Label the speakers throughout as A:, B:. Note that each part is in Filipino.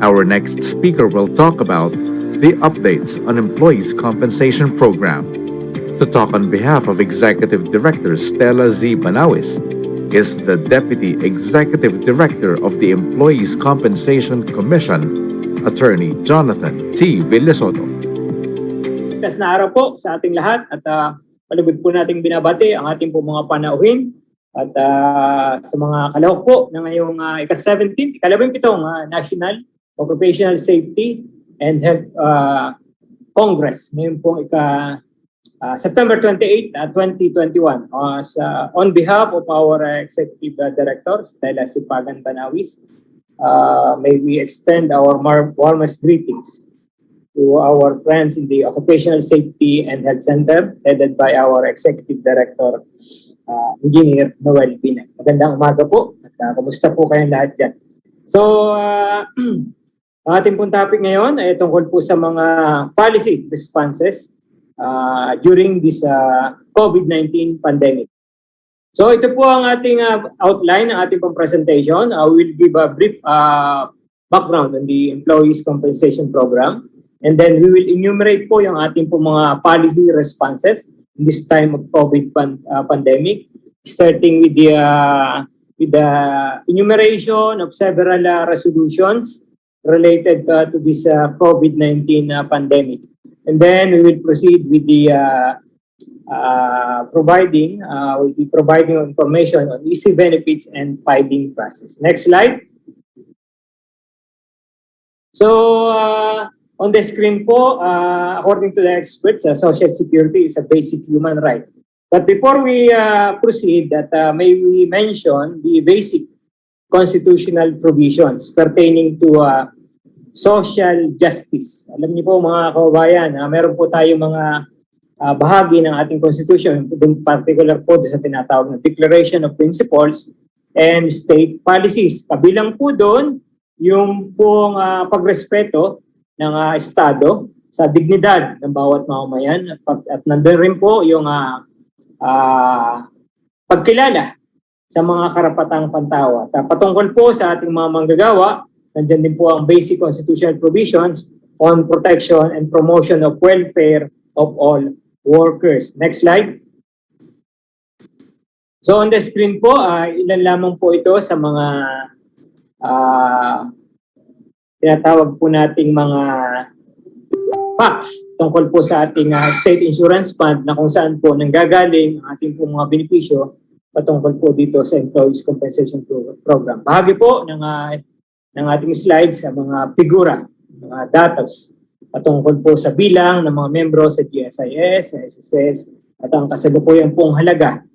A: Our next speaker will talk about the updates on employees' compensation program. To talk on behalf of Executive Director Stella Z. Banawis is the Deputy Executive Director of the Employees Compensation Commission, Attorney Jonathan T. Villasoto.
B: Bukas na araw po sa ating lahat at palugod po nating binabati ang ating po mga panauhin at sa mga kalahok po na ngayong ika-17, ika-17 National Occupational Safety and Health Congress. Ngayon po September 28, 2021. On behalf of our Executive Director, Stella Sipagan Banawis, may we extend our warmest greetings to our friends in the Occupational Safety and Health Center, headed by our Executive Director, Engineer Noel Binay. Magandang umaga po at kumusta po kayong lahat dyan. So, ang ating pong topic ngayon ay tungkol po sa mga policy responses during this COVID-19 pandemic. So ito po ang ating outline ng ating pong presentation. We will give a brief background on the Employees Compensation Program, and then we will enumerate po yung ating pong mga policy responses in this time of COVID pandemic, starting with the enumeration of several resolutions related to this COVID-19 pandemic. And then we will proceed with the providing information on easy benefits and filing process. Next slide. So on the screen po, according to the experts, Social Security is a basic human right. But before we proceed, may we mention the basic constitutional provisions pertaining to social justice. Alam niyo po mga kababayan, meron po tayong mga bahagi ng ating Constitution, in particular po sa tinatawag na Declaration of Principles and State Policies. Kabilang po doon yung pong pagrespeto ng Estado sa dignidad ng bawat mamamayan at nandun rin po yung pagkilala sa mga karapatang pantawa. Patungkol po sa ating mga manggagawa, nandiyan din po ang basic constitutional provisions on protection and promotion of welfare of all workers. Next slide. So on the screen po, ilan lamang po ito sa mga tinatawag po nating mga facts tungkol po sa ating state insurance fund na kung saan po nanggagaling ang ating po mga benepisyo patungkol po dito sa Employees Compensation Program. Bahagi po ng ating slides sa mga figura, mga datos patungkol po sa bilang ng mga membro sa GSIS, sa SSS, at ang kasalukuyan pong halaga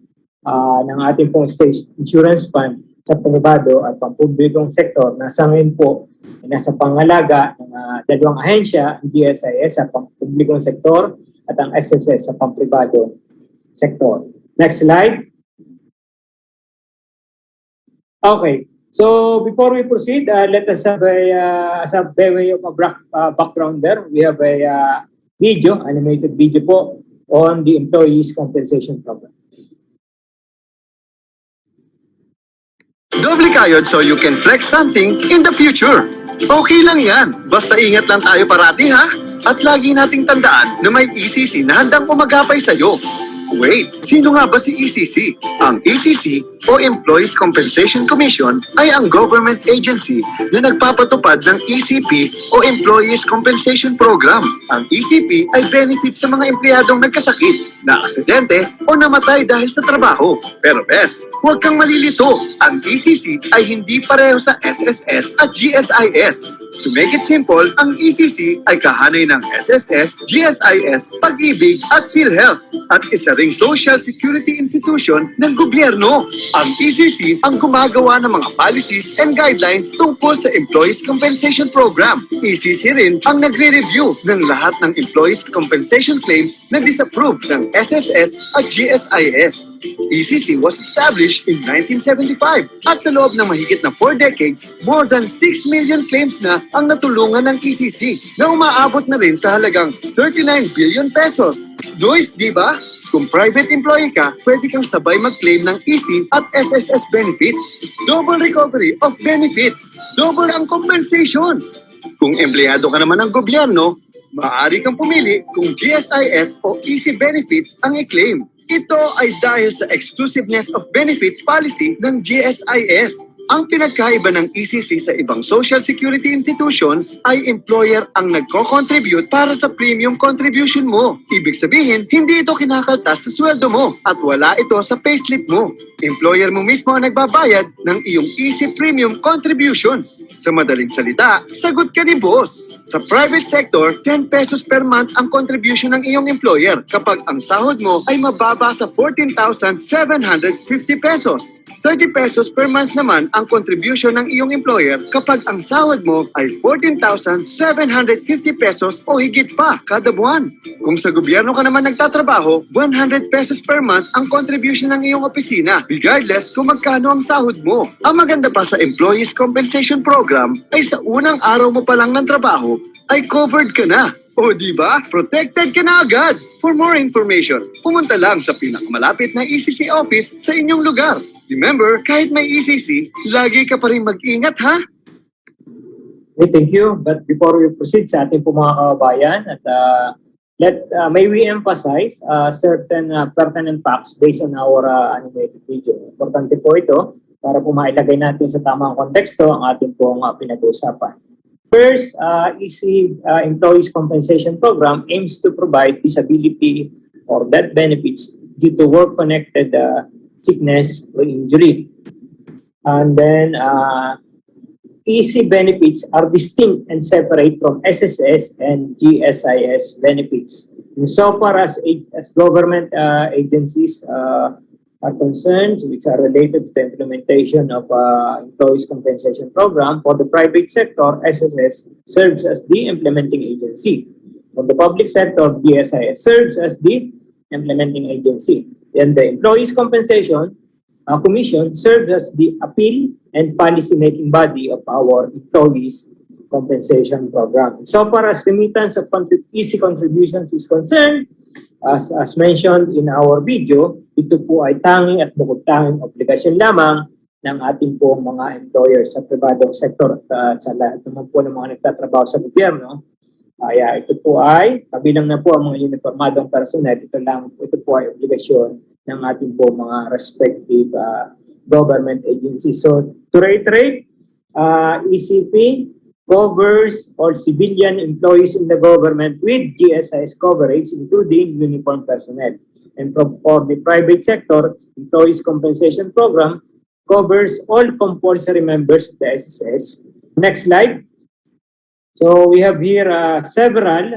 B: ng ating pong state insurance fund sa pribado at pampublikong sektor na sa ngayon po ay nasa pangalaga ng dalawang ahensya, ang GSIS sa pampublikong sektor at ang SSS sa pampribado sektor. Next slide. Okay. So before we proceed, let us have as a way of a background there. We have a video, animated video po on the Employees Compensation Program.
C: Doble kayod so you can flex something in the future. Okay lang yan. Basta ingat lang tayo parati ha. At lagi nating tandaan na may ECC na handang umagapay sa'yo. Wait, sino nga ba si ECC? Ang ECC o Employees Compensation Commission ay ang government agency na nagpapatupad ng ECP o Employees Compensation Program. Ang ECP ay benefits sa mga empleyadong nagkasakit, na-aksidente o namatay dahil sa trabaho. Pero bes, huwag kang malilito. Ang ECC ay hindi pareho sa SSS at GSIS. To make it simple, ang ECC ay kahanay ng SSS, GSIS, Pag-ibig at PhilHealth at isa ring social security institution ng gobyerno. Ang ECC ang gumagawa ng mga policies and guidelines tungkol sa Employees Compensation Program. ECC rin ang nagre-review ng lahat ng Employees Compensation claims na disapproved ng SSS at GSIS. ECC was established in 1975 at sa loob ng mahigit na 4 decades, more than 6 million claims na ang natulungan ng ECC na umaabot na rin sa halagang 39 billion pesos. Noise, di ba? Kung private employee ka, pwede kang sabay mag-claim ng EC at SSS benefits. Double recovery of benefits. Double ang compensation. Kung empleyado ka naman ng gobyerno, maaari kang pumili kung GSIS o Easy Benefits ang i-claim. Ito ay dahil sa exclusiveness of benefits policy ng GSIS. Ang pinagkaiba ng ECC sa ibang social security institutions ay employer ang nagko-contribute para sa premium contribution mo. Ibig sabihin, hindi ito kinakaltas sa sweldo mo at wala ito sa payslip mo. Employer mo mismo ang nagbabayad ng iyong easy premium contributions. Sa madaling salita, sagot ka ni boss. Sa private sector, 10 pesos per month ang contribution ng iyong employer kapag ang sahod mo ay mababa sa 14,750 pesos. 30 pesos per month naman ang contribution ng iyong employer kapag ang sahod mo ay 14,750 pesos o higit pa kada buwan. Kung sa gobyerno ka naman nagtatrabaho, 100 pesos per month ang contribution ng iyong opisina, regardless kung magkano ang sahod mo. Ang maganda pa sa Employees Compensation Program ay sa unang araw mo pa lang ng trabaho ay covered ka na. O di ba? Protected ka na agad. For more information, pumunta lang sa pinakamalapit na ECC office sa inyong lugar. Remember, kahit may ECC, lagi ka pa rin mag-ingat, ha?
B: Okay, thank you. But before we proceed sa ating po mga kababayan, at may we emphasize certain pertinent facts based on our animated video. Importante po ito para po mailagay natin sa tamang konteksto ang ating pong pinag-uusapan. First, EC Employees Compensation Program aims to provide disability or death benefits due to work-connected sickness or injury. And then, EC benefits are distinct and separate from SSS and GSIS benefits. Insofar as government agencies are concerned, which are related to the implementation of Employees Compensation Program, for the private sector, SSS serves as the implementing agency. For the public sector, GSIS serves as the implementing agency. And the Employees Compensation Commission serves as the appeal and policy-making body of our Employees Compensation Program. So far as remittance of EC contributions is concerned, as mentioned in our video, ito po ay tanging at bukod-tanging obligasyon lamang ng ating po mga employers sa pribadong sektor at sa lahat naman po ng mga nagtatrabaho sa gobyerno. Kaya ito po ay, kabilang na po ang mga uniformadong personel, ito po ay obligasyon ng ating po mga respective government agencies. So, to reiterate, ECP covers all civilian employees in the government with GSIS coverage, including uniformed personnel. And for the private sector, Employees Compensation Program covers all compulsory members of the SSS. Next slide. So we have here several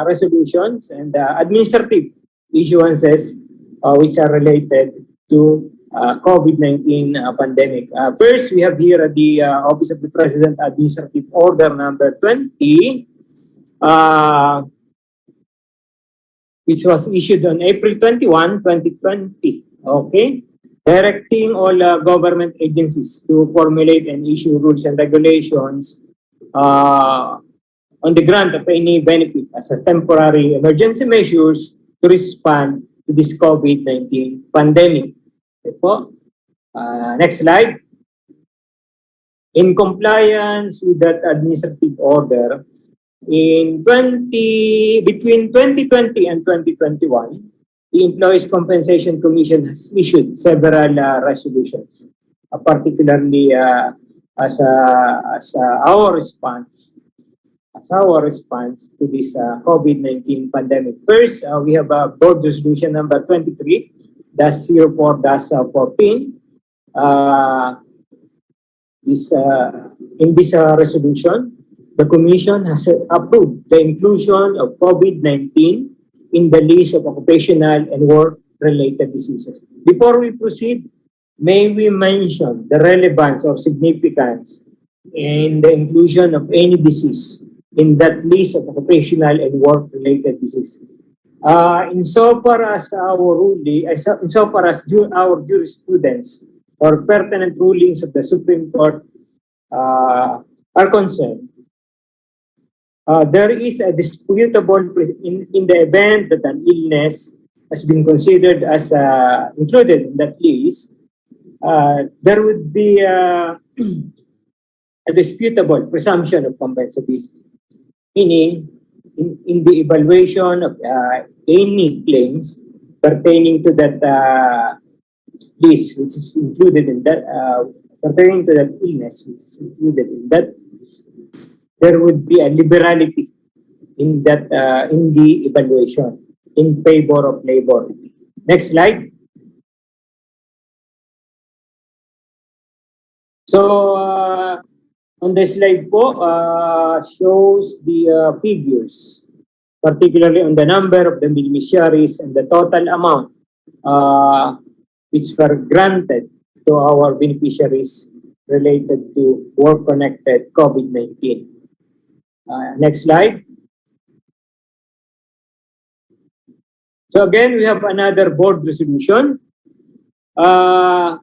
B: resolutions and administrative issuances which are related to COVID-19 pandemic. First, we have here the Office of the President Administrative Order number 20, which was issued on April 21, 2020. Okay? Directing all government agencies to formulate and issue rules and regulations on the grant of any benefit as a temporary emergency measures to respond to this COVID-19 pandemic. Okay po. Next slide. In compliance with that administrative order, between 2020 and 2021, the Employees Compensation Commission has issued several resolutions, particularly as our response to this COVID-19 pandemic. First, we have Board Resolution number 23-04-14. In this resolution, the Commission has approved the inclusion of COVID-19 in the list of occupational and work-related diseases. Before we proceed, may we mention the relevance or significance in the inclusion of any disease in that list of occupational and work-related diseases. Insofar as our jurisprudence or pertinent rulings of the Supreme Court are concerned, there is a disputable in the event that an illness has been considered as included in that list. There would be a a disputable presumption of compensability, meaning in the evaluation of any claims pertaining to that list, which is included in that, pertaining to that illness, which is included in that list, there would be a liberality in that in the evaluation in favor of labor. Next slide. So on this slide po shows the figures, particularly on the number of the beneficiaries and the total amount which were granted to our beneficiaries related to work-connected COVID-19. Next slide. So again, we have another board resolution by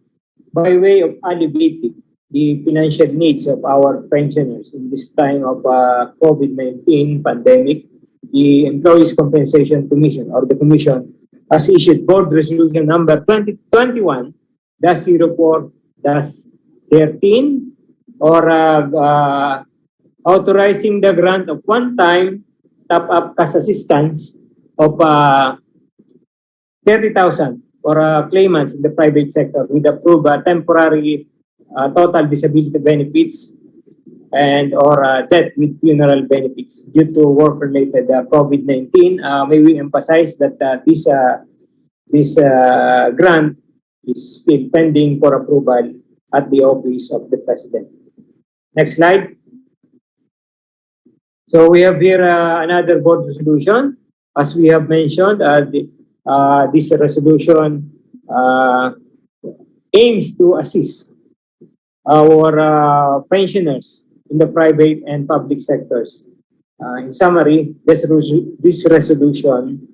B: way of alleviating the financial needs of our pensioners in this time of COVID-19 pandemic. The Employees Compensation Commission, or the Commission, has issued Board Resolution number 2021-04-13, or authorizing the grant of one-time top-up cash assistance of 30,000 for claimants in the private sector with approved temporary total disability benefits and or death with funeral benefits due to work-related COVID-19. May we emphasize that this grant is still pending for approval at the Office of the President. Next slide. So we have here another board resolution. As we have mentioned, this resolution aims to assist our pensioners in the private and public sectors. In summary, this resolution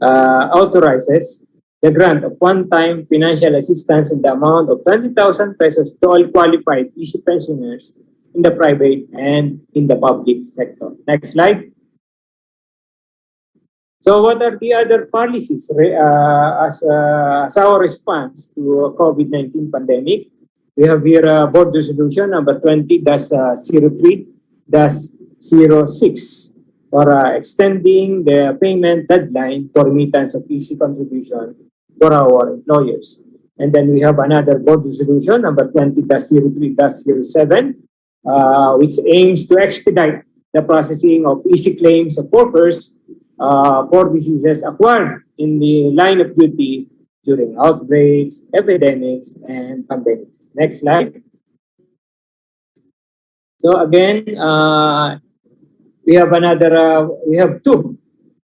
B: authorizes the grant of one-time financial assistance in the amount of 20,000 pesos to all qualified easy pensioners in the private and in the public sector. Next slide. So what are the other policies as our response to COVID-19 pandemic? We have here Board Resolution number 20-03-06 for extending the payment deadline for remittance of easy contribution for our employers. And then we have another Board Resolution number 20-03-07 which aims to expedite the processing of easy claims of workers for diseases acquired in the line of duty during outbreaks, epidemics, and pandemics. Next slide. So again, we have two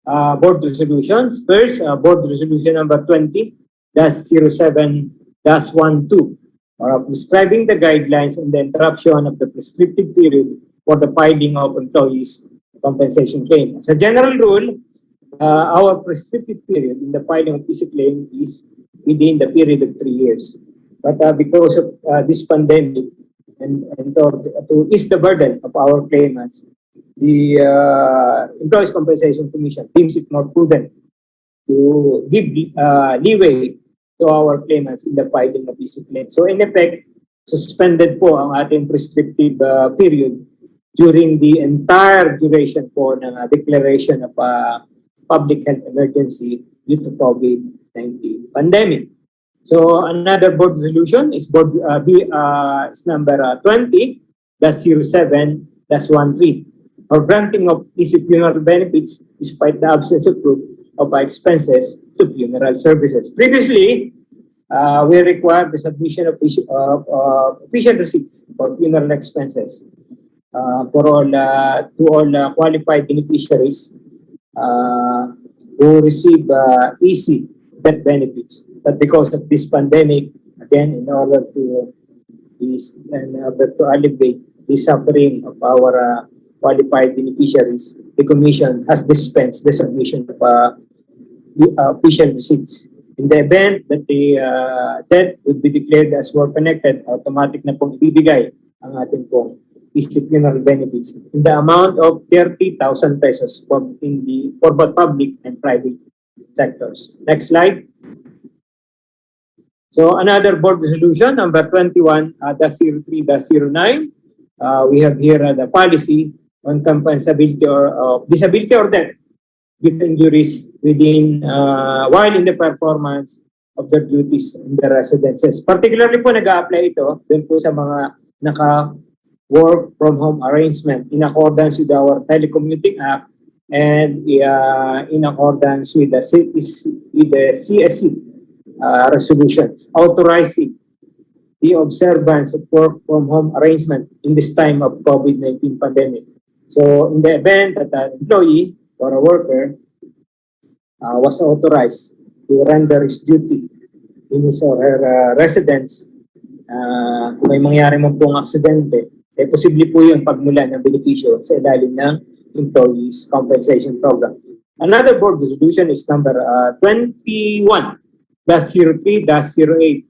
B: board resolutions. First, Board Resolution number 20-07-12, prescribing the guidelines on the interruption of the prescriptive period for the filing of employees' compensation claim. As a general rule, our prescriptive period in the filing of easy claim is within the period of 3 years. But because of this pandemic and to ease the burden of our claimants, the Employees Compensation Commission deems it more prudent to give leeway to our claimants in the filing of easy claim. So in effect, suspended po ang ating prescriptive period during the entire duration po ng declaration of public health emergency due to COVID-19 pandemic. So another board resolution is is number 20-07-13, or granting of easy funeral benefits despite the absence of proof of expenses to funeral services. Previously, we required the submission of official receipts for funeral expenses for all to all qualified beneficiaries who receive easy death benefits. But because of this pandemic, again, in order to alleviate the suffering of our qualified beneficiaries, the Commission has dispensed the submission of official receipts. In the event that the death would be declared as work-connected, automatic na pong ibibigay ang ating pong easy funeral benefits in the amount of 30,000 pesos for both public and private sectors. Next slide. So another board resolution, number 21-03-09, we have here the policy on compensability or disability or death due to injuries within while in the performance of their duties in their residences. Particularly po nag-a-apply ito dun po sa mga naka-work from home arrangement in accordance with our Telecommuting Act and in accordance with the CSC resolutions authorizing the observance of work from home arrangement in this time of COVID-19 pandemic. So in the event that an employee or a worker was authorized to render his duty in his or her residence, kung may mangyari man pong aksidente, posible po yung pagmulan ng benepisyo sa ilalim ng Employees Compensation Program. Another board resolution is number 21-03-08,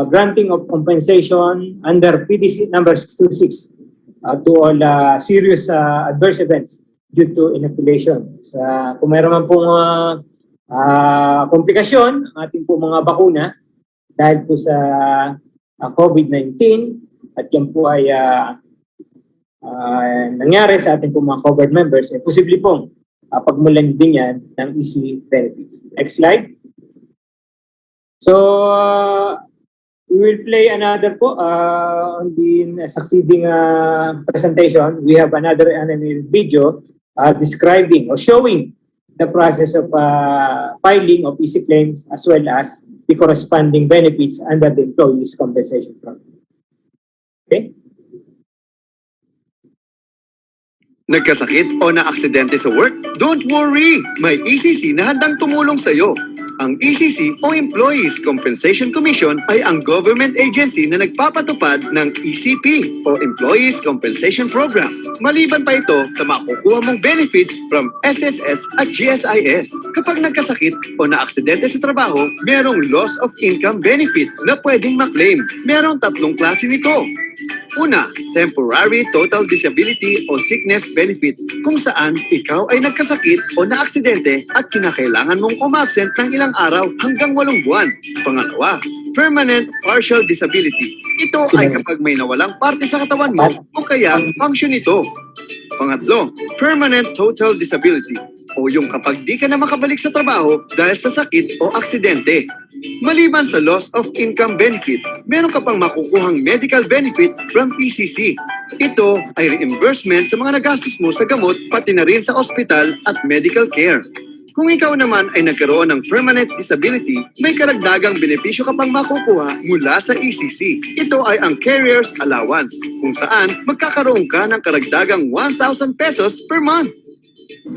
B: granting of compensation under PDC number 626 to all serious adverse events due to inoculation. Kung mayroon man pong komplikasyon, ating po mga bakuna dahil po sa COVID-19 at yan po ay nangyari sa ating po mga covered members, posible pong pagmulan din yan ng easy benefits. Next slide. So, we will play another po on the succeeding presentation. We have another animated video describing or showing the process of filing of easy claims as well as the corresponding benefits under the Employees Compensation Program. Okay?
C: Nagkasakit o na-aksidente sa work? Don't worry! May ECC na handang tumulong sa'yo. Ang ECC o Employees Compensation Commission ay ang government agency na nagpapatupad ng ECP o Employees Compensation Program. Maliban pa ito sa makukuha mong benefits from SSS at GSIS. Kapag nagkasakit o na-aksidente sa trabaho, merong loss of income benefit na pwedeng maklaim. Merong 3 klase nito. Una, temporary total disability o sickness benefit kung saan ikaw ay nagkasakit o naaksidente at kinakailangan mong umabsent ng ilang araw hanggang 8 buwan. Pangalawa, permanent partial disability. Ito ay kapag may nawalang parte sa katawan mo o kaya function ito. Pangatlo, permanent total disability o yung kapag di ka na makabalik sa trabaho dahil sa sakit o aksidente. Maliban sa loss of income benefit, meron ka pang makukuhang medical benefit from ECC. Ito ay reimbursement sa mga nagastos mo sa gamot pati na rin sa ospital at medical care. Kung ikaw naman ay nagkaroon ng permanent disability, may karagdagang benepisyo ka pang makukuha mula sa ECC. Ito ay ang Carrier's Allowance, kung saan magkakaroon ka ng karagdagang 1,000 pesos per month.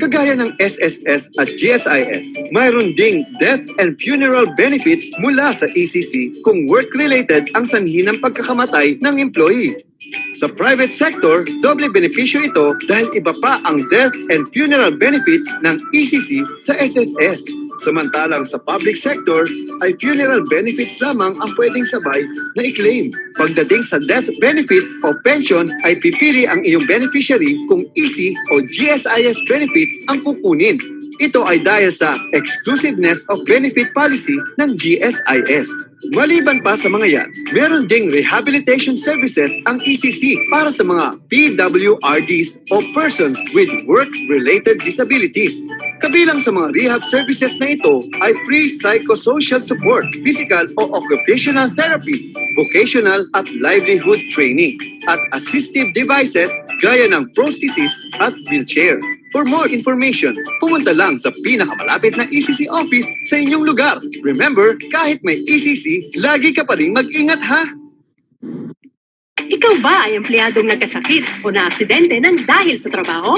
C: Kagaya ng SSS at GSIS, mayroon ding death and funeral benefits mula sa ECC kung work-related ang sanhi ng pagkakamatay ng employee. Sa private sector, doble benepisyo ito dahil iba pa ang death and funeral benefits ng ECC sa SSS. Samantalang sa public sector, ay funeral benefits lamang ang pwedeng sabay na i-claim. Pagdating sa death benefits o pension, ay pipili ang iyong beneficiary kung EC o GSIS benefits ang kukunin. Ito ay dahil sa exclusiveness of benefit policy ng GSIS. Maliban pa sa mga yan, meron ding rehabilitation services ang ECC para sa mga PWRDs o persons with work-related disabilities. Kabilang sa mga rehab services na ito ay free psychosocial support, physical o occupational therapy, vocational at livelihood training, at assistive devices gaya ng prosthesis at wheelchair. For more information, pumunta lang sa pinakamalapit na ECC office sa inyong lugar. Remember, kahit may ECC, lagi ka pa rin mag-ingat ha!
D: Ikaw ba ay empleyadong nagkasakit o naaksidente nang dahil sa trabaho?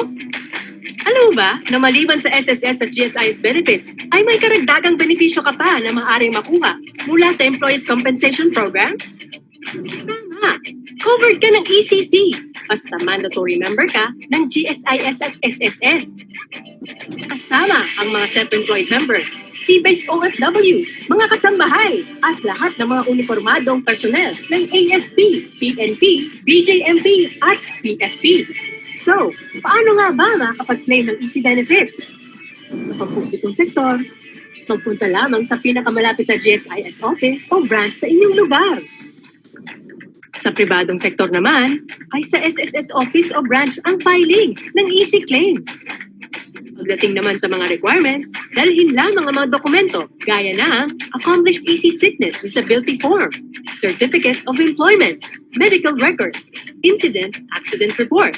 D: Alam mo ba na maliban sa SSS at GSIS benefits, ay may karagdagang benepisyo ka pa na maaaring makuha mula sa Employees Compensation Program? Tama! Covered ka ng ECC, basta mandatory member ka ng GSIS at SSS. Kasama ang mga self-employed members, sea-based OFWs, mga kasambahay, at lahat ng mga uniformadong personnel ng AFP, PNP, BJMP, at PFP. So, paano nga ba makakapag-claim ng easy benefits? Sa pampublikong sektor, magpunta lamang sa pinakamalapit na GSIS office o branch sa inyong lugar. Sa pribadong sektor naman, ay sa SSS office o branch ang filing ng easy claims. Pagdating naman sa mga requirements, dalhin lamang ang mga dokumento gaya ng Accomplished Easy Sickness Disability Form, Certificate of Employment, Medical Record, Incident Accident Report.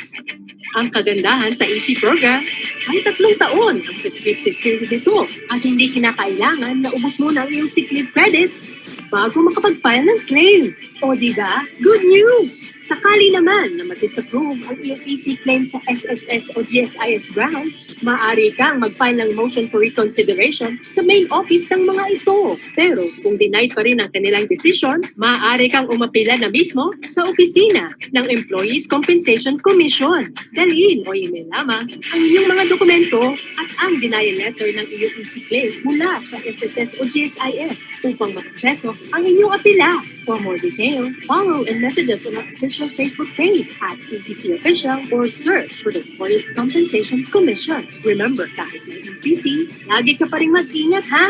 D: Ang kagandahan sa EC program ay 3 taon ang prescriptive period nito at hindi kinakailangan na ubos mo ng iyong sick leave credits bago makapag-file ng claim. O diba? Good news! Sakali naman na ma-disapprove ang iyong EC claim sa SSS o GSIS ground, maaari kang mag-file ng motion for reconsideration sa main office ng mga ito. Pero kung denied pa rin ang kanilang decision, maaari kang umapila na mismo sa opisina ng Employees Compensation Commission. Dalhin o email lamang ang iyong mga dokumento at ang denial letter ng iyong EC claim mula sa SSS o GSIS upang maproseso ang inyong apila. For more details, follow and messages on our official Facebook page at ECC Official or search for the Employees Compensation Commission. Remember, kahit may ECC, lagi ka pa rin mag-ingat, ha?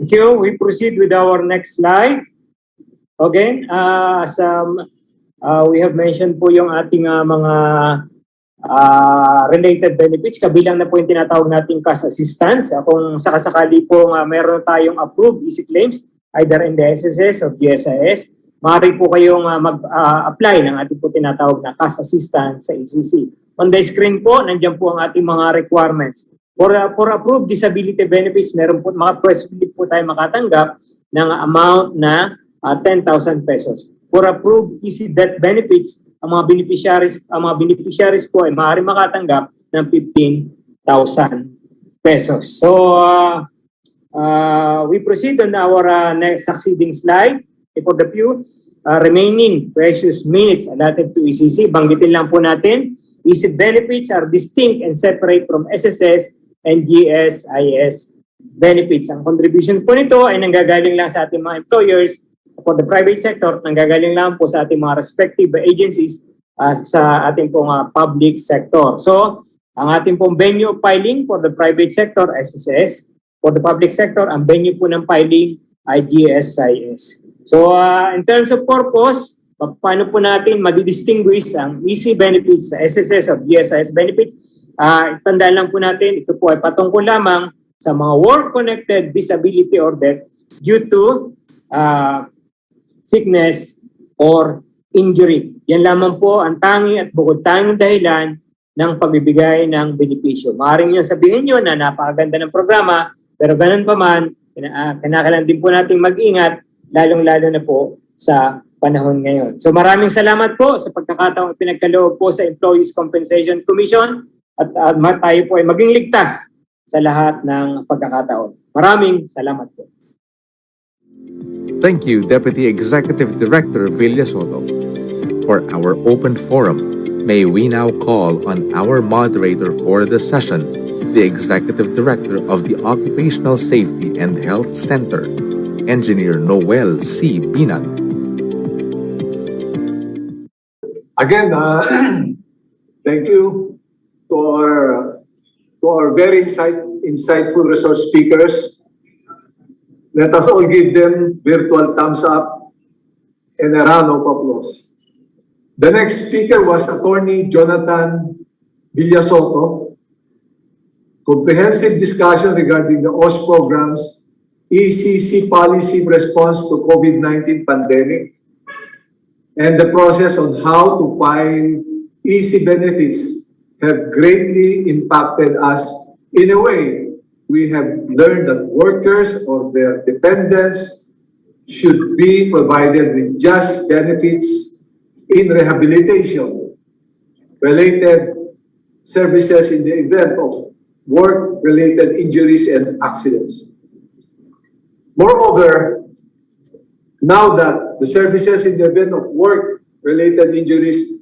B: Thank you. We proceed with our next slide. Okay, we have mentioned po yung ating mga related benefits. Kabilang na po yung tinatawag nating cash assistance. Kung sakasakali po meron tayong approved easy claims, either in the SSS or GSIS, maaari po kayong mag-apply ng ating po tinatawag na cash assistance sa ECC. On the screen po, nandiyan po ang ating mga requirements. For approved disability benefits, meron po mga possibility po tayo makatanggap ng amount na 10,000 pesos. For approved easy death benefits, ang mga beneficiaries po ay maaari makatanggap ng 15,000 pesos. So, we proceed on our next succeeding slide. For the few remaining precious minutes allotted to ECC, banggitin lang po natin, easy benefits are distinct and separate from SSS and GSIS benefits. Ang contribution po nito ay nanggagaling lang sa ating mga employers. For the private sector, nanggagaling lang po sa ating mga respective agencies sa ating pong public sector. So, ang ating pong venue of filing for the private sector, SSS. For the public sector, ang venue po ng filing ay GSIS. So, in terms of purpose, paano po natin madidistinguish ang easy benefits sa SSS or GSIS benefits? Tandaan lang po natin, ito po ay patungkol lamang sa mga work-connected disability or death due to sickness or injury. Yan lamang po ang tangi at bukod tanging dahilan ng pagbibigay ng benepisyo. Maaaring nyo sabihin nyo na napakaganda ng programa, pero ganun pa man, kinakailangan din po nating mag-ingat, lalong-lalo na po sa panahon ngayon. So maraming salamat po sa pagkakataong pinagkaloob po sa Employees Compensation Commission at tayo po ay maging ligtas sa lahat ng pagkakataon. Maraming salamat po.
A: Thank you, Deputy Executive Director Villasoto. For our open forum, may we now call on our moderator for the session, the Executive Director of the Occupational Safety and Health Center, Engineer Noel C. Binag.
E: Again, thank you to our very insightful resource speakers. Let us all give them virtual thumbs up and a round of applause. The next speaker was Attorney Jonathan Villasoto. Comprehensive discussion regarding the OSH programs, ECC policy response to COVID-19 pandemic, and the process on how to file EC benefits have greatly impacted us in a way. We have learned that workers or their dependents should be provided with just benefits in rehabilitation related services in the event of work-related injuries and accidents. Moreover, now that the services in the event of work-related injuries,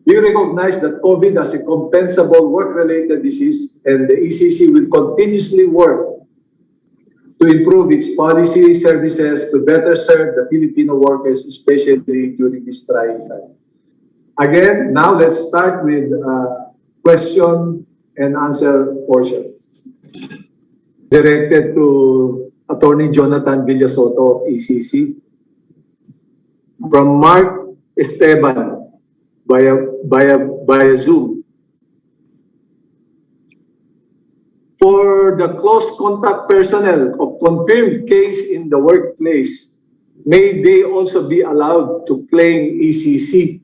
E: we recognize that COVID as a compensable work-related disease, and the ECC will continuously work to improve its policy services to better serve the Filipino workers, especially during this trying time. Again, now let's start with question and answer portion. Directed to Attorney Jonathan Villasoto of ECC. from Mark Esteban via Zoom. For the close contact personnel of confirmed case in the workplace, may they also be allowed to claim ECC?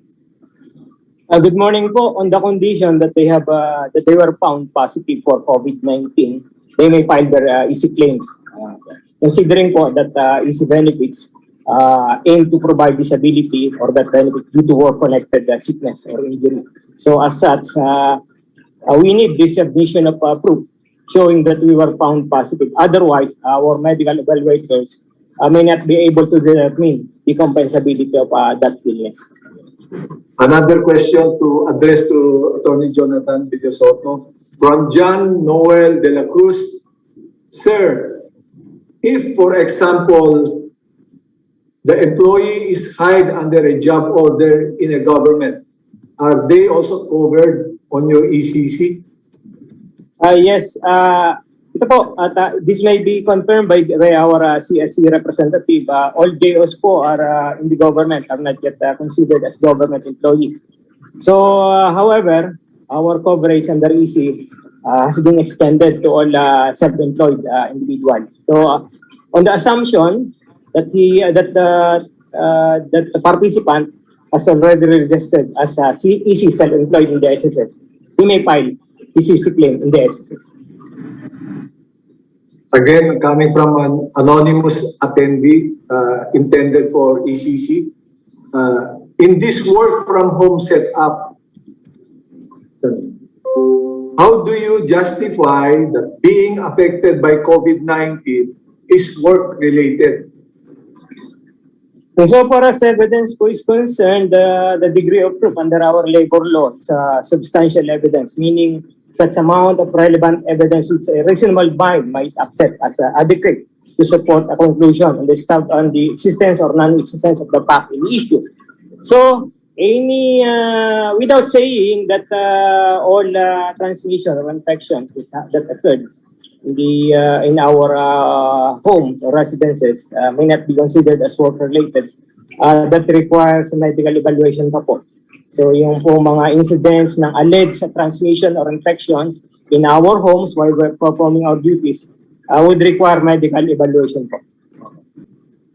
B: Good morning po. On the condition that they have that they were found positive for COVID-19, they may file their EC claims. Considering po that EC benefits aim to provide disability or that benefit due to work-connected sickness or injury. So as such, we need this submission of proof showing that we were found positive. Otherwise, our medical evaluators may not be able to determine the compensability of that illness.
E: Another question to address to Attorney Jonathan Villasoto from John Noel de la Cruz. Sir, if, for example, the employee is hired under a job order in a government, are they also covered on your ECC?
B: Yes, ito po, at this may be confirmed by our CSC representative. All JOs po are in the government, are not yet considered as government employee. So, however, our coverage under EC has been extended to all self-employed individuals. So, on the assumption that that the participant has already registered as EC self-employed in the SSS, he may file ECC claim in the SSS.
E: Again, coming from an anonymous attendee intended for ECC. In this work from home setup, how do you justify that being affected by COVID-19 is work-related?
B: And so far as evidence po is concerned, the degree of proof under our labor law is substantial evidence, meaning such amount of relevant evidence which a reasonable mind might accept as adequate to support a conclusion on the existence or non-existence of the fact in issue. So, without saying that all transmission or infections that occurred in our homes or residences may not be considered as work-related, that requires a medical evaluation pa po. So yung po mga incidents ng alleged transmission or infections in our homes while we're performing our duties would require medical evaluation po.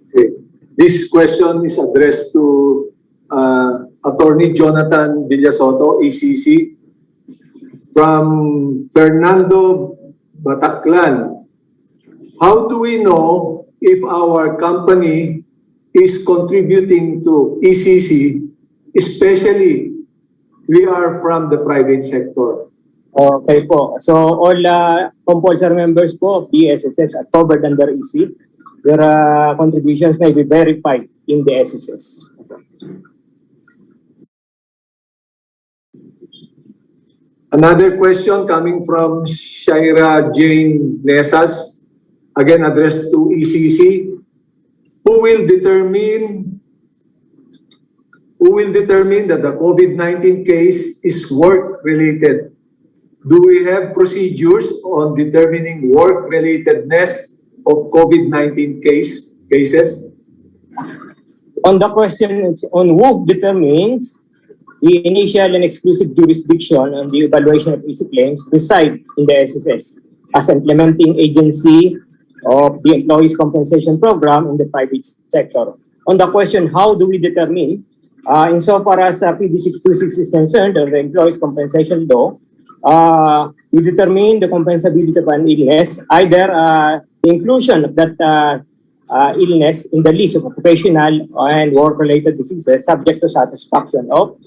E: Okay. This question is addressed to Attorney Jonathan Villasoto, ECC, from Fernando Bataclan. How do we know if our company is contributing to ECC, especially we are from the private sector?
B: Okay po. So all compulsory members po of the SSS are covered under EC. Their contributions may be verified in the SSS.
E: Another question coming from Shaira Jane Nesas, again addressed to ECC. Who will determine that the COVID-19 case is work-related? Do we have procedures on determining work-relatedness of COVID-19 cases?
B: On the question on who determines the initial and exclusive jurisdiction on the evaluation of EC claims reside in the SSS as implementing agency of the Employees Compensation Program in the private sector. On the question, how do we determine, insofar as PD 626 is concerned, or the Employees Compensation Law, we determine the compensability of an illness, either the inclusion of that illness in the list of occupational and work-related diseases subject to satisfaction of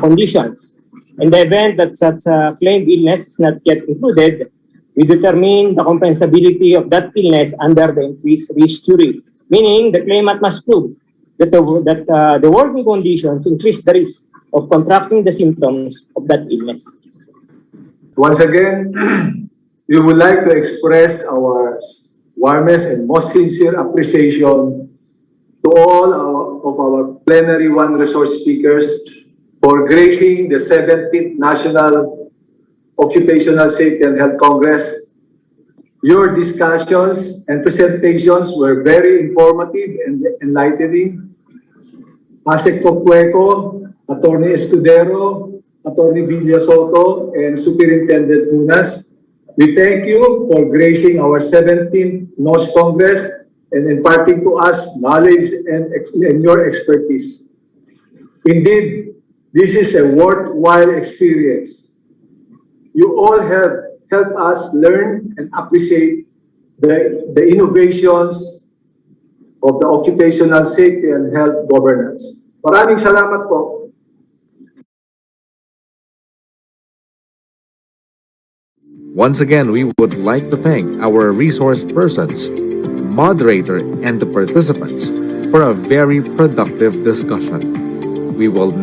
B: conditions. In the event that such claimed illness is not yet included, we determine the compensability of that illness under the increased risk theory, meaning the claimant must prove that the working conditions increase the risk of contracting the symptoms of that illness.
E: Once again, we would like to express our warmest and most sincere appreciation to all of our Plenary One Resource speakers for gracing the 17th National Occupational Safety and Health Congress. Your discussions and presentations were very informative and enlightening. Asek Copueco, Attorney Escudero, Attorney Villasoto, and Superintendent Tunas. We thank you for gracing our 17th NOSH Congress and imparting to us knowledge and your expertise. Indeed, this is a worthwhile experience. You all have helped us learn and appreciate the innovations of the occupational safety and health governance. Maraming salamat po.
A: Once again, we would like to thank our resource persons, moderator, and the participants for a very productive discussion. We will